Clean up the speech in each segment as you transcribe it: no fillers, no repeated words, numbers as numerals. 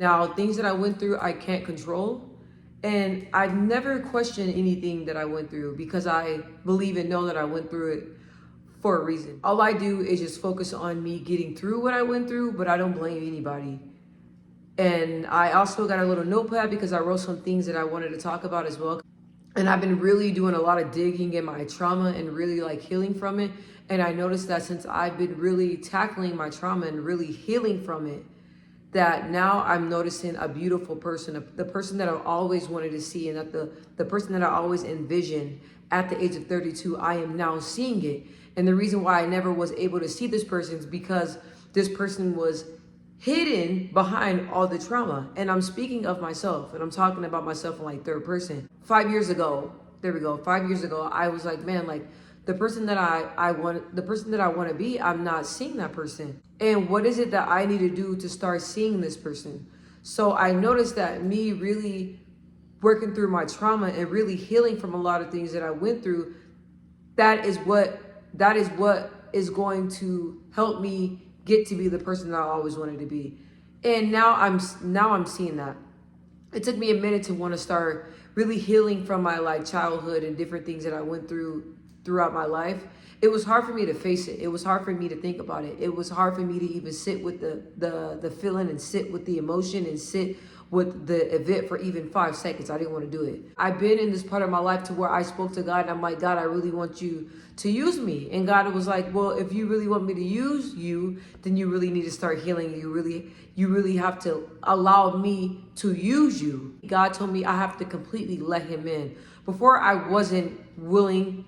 Now, things that I went through, I can't control. And I've never questioned anything that I went through because I believe and know that I went through it for a reason. All I do is just focus on me getting through what I went through, but I don't blame anybody. And I also got a little notepad because I wrote some things that I wanted to talk about as well. And I've been really doing a lot of digging in my trauma and really like healing from it. And I noticed that since I've been really tackling my trauma and really healing from it, that now I'm noticing a beautiful person, the person that I've always wanted to see, and that the person that I always envisioned at the age of 32, I am now seeing it. And the reason why I never was able to see this person is because this person was hidden behind all the trauma. And I'm speaking of myself, and I'm talking about myself in like third person. 5 years ago, there we go. 5 years ago, I was like, man, like the person that I want, the person that I want to be, I'm not seeing that person. And what is it that I need to do to start seeing this person? So I noticed that me really working through my trauma and really healing from a lot of things that I went through, that is what is going to help me get to be the person that I always wanted to be. And now I'm seeing that. It took me a minute to want to start really healing from my like childhood and different things that I went through throughout my life. It was hard for me to face it. It was hard for me to think about it. It was hard for me to even sit with the feeling and sit with the emotion and sit with the event for even 5 seconds. I didn't want to do it. I've been in this part of my life to where I spoke to God and I'm like, God, I really want you to use me. And God was like, well, if you really want me to use you, then you really need to start healing. You really have to allow me to use you. God told me I have to completely let him in. Before I wasn't willing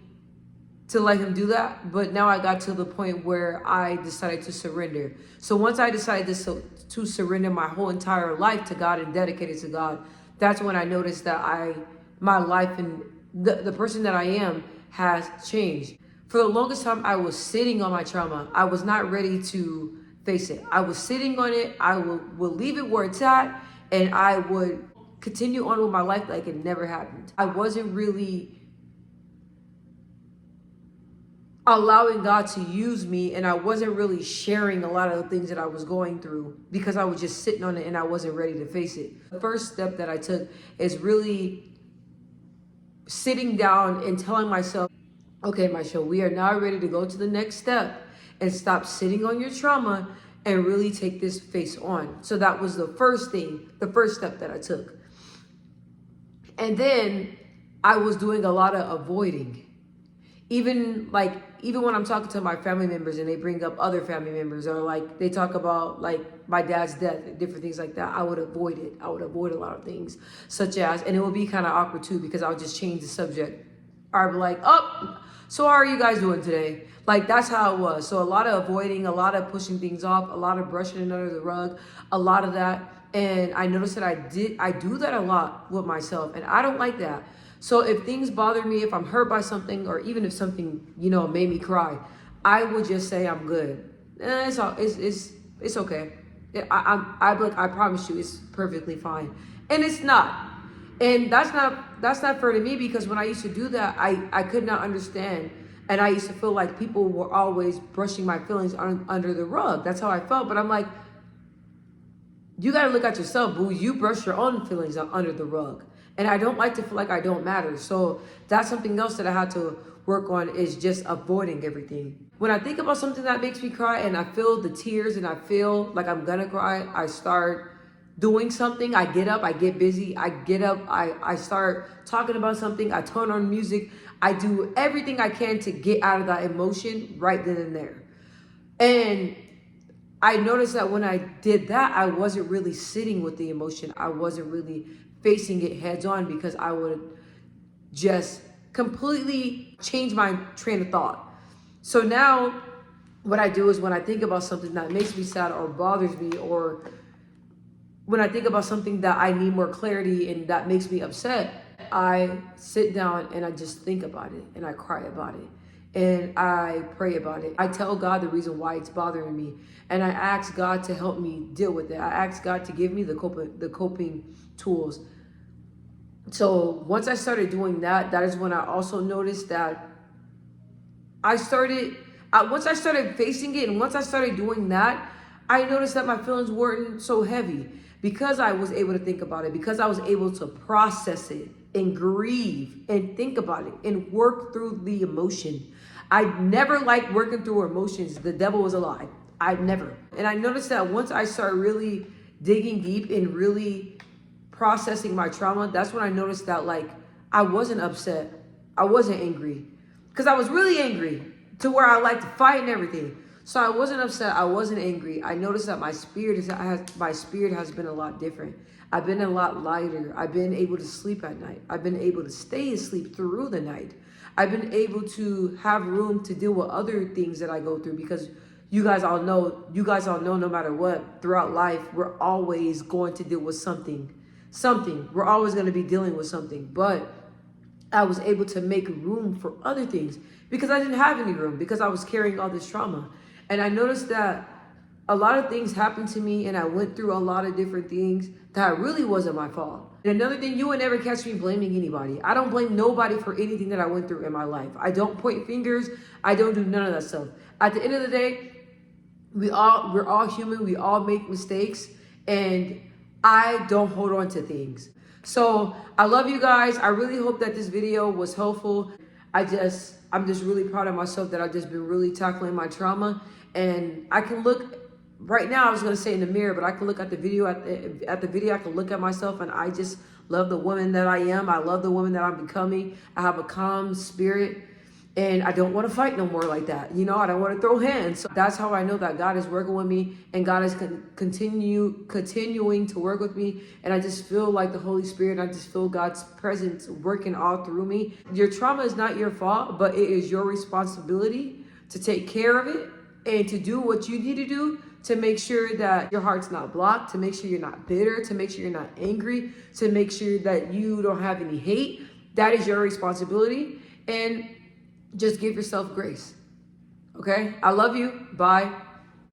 to let him do that, but now I got to the point where I decided to surrender. So once I decided to surrender my whole entire life to God and dedicate it to God, that's when I noticed that my life and the person that I am has changed. For the longest time, I was sitting on my trauma. I was not ready to face it. I was sitting on it. I will leave it where it's at, and I would continue on with my life like it never happened. I wasn't really allowing God to use me, and I wasn't really sharing a lot of the things that I was going through because I was just sitting on it and I wasn't ready to face it. The first step that I took is really sitting down and telling myself, okay, Maisha, we are now ready to go to the next step and stop sitting on your trauma and really take this face on. So that was the first step that I took. And then I was doing a lot of avoiding. Even when I'm talking to my family members and they bring up other family members, or like they talk about like my dad's death and different things like that, I would avoid it. I would avoid a lot of things, such as, and it would be kind of awkward too because I would just change the subject. I'd be like, oh, so how are you guys doing today? Like that's how it was. So a lot of avoiding, a lot of pushing things off, a lot of brushing it under the rug, a lot of that. And I noticed that I do that a lot with myself, and I don't like that. So if things bother me, if I'm hurt by something, or even if something, made me cry, I would just say I'm good. It's okay. I promise you, it's perfectly fine. And it's not. And that's not fair to me, because when I used to do that, I could not understand. And I used to feel like people were always brushing my feelings under the rug. That's how I felt. But I'm like, you got to look at yourself, boo. You brush your own feelings under the rug. And I don't like to feel like I don't matter. So that's something else that I had to work on, is just avoiding everything. When I think about something that makes me cry and I feel the tears and I feel like I'm gonna cry, I start doing something. I get up, I get busy. I start talking about something. I turn on music. I do everything I can to get out of that emotion right then and there. And I noticed that when I did that, I wasn't really sitting with the emotion. I wasn't really facing it heads on, because I would just completely change my train of thought. So now what I do is, when I think about something that makes me sad or bothers me, or when I think about something that I need more clarity and that makes me upset, I sit down and I just think about it and I cry about it. And I pray about it. I tell God the reason why it's bothering me. And I ask God to help me deal with it. I ask God to give me the coping tools. So once I started doing that, that is when I also noticed that once I started facing it, and once I started doing that, I noticed that my feelings weren't so heavy. because I was able to think about it, because I was able to process it and grieve and think about it and work through the emotion. I never liked working through emotions. The devil was a lie. I never. And I noticed that once I started really digging deep and really processing my trauma, that's when I noticed that like I wasn't upset. I wasn't angry. Because I was really angry to where I liked to fight and everything. So I wasn't upset. I wasn't angry. I noticed that my spirit has been a lot different. I've been a lot lighter. I've been able to sleep at night. I've been able to stay asleep through the night. I've been able to have room to deal with other things that I go through, because you guys all know no matter what, throughout life, we're always going to deal with something. We're always going to be dealing with something. But I was able to make room for other things because I didn't have any room, because I was carrying all this trauma. And I noticed that a lot of things happened to me, and I went through a lot of different things that really wasn't my fault. And another thing, you would never catch me blaming anybody. I don't blame nobody for anything that I went through in my life. I don't point fingers. I don't do none of that stuff. At the end of the day, we're all human. We all make mistakes, and I don't hold on to things. So I love you guys. I really hope that this video was helpful. I'm just really proud of myself that I've just been really tackling my trauma. And I can look right now, I was going to say in the mirror, but I can look at the video, at the video, I can look at myself, and I just love the woman that I am. I love the woman that I'm becoming. I have a calm spirit, and I don't want to fight no more like that. You know, I don't want to throw hands. So that's how I know that God is working with me, and God is continuing to work with me. And I just feel like the Holy Spirit, I just feel God's presence working all through me. Your trauma is not your fault, but it is your responsibility to take care of it and to do what you need to do to make sure that your heart's not blocked, to make sure you're not bitter, to make sure you're not angry, to make sure that you don't have any hate. That is your responsibility. And just give yourself grace. Okay? I love you. Bye.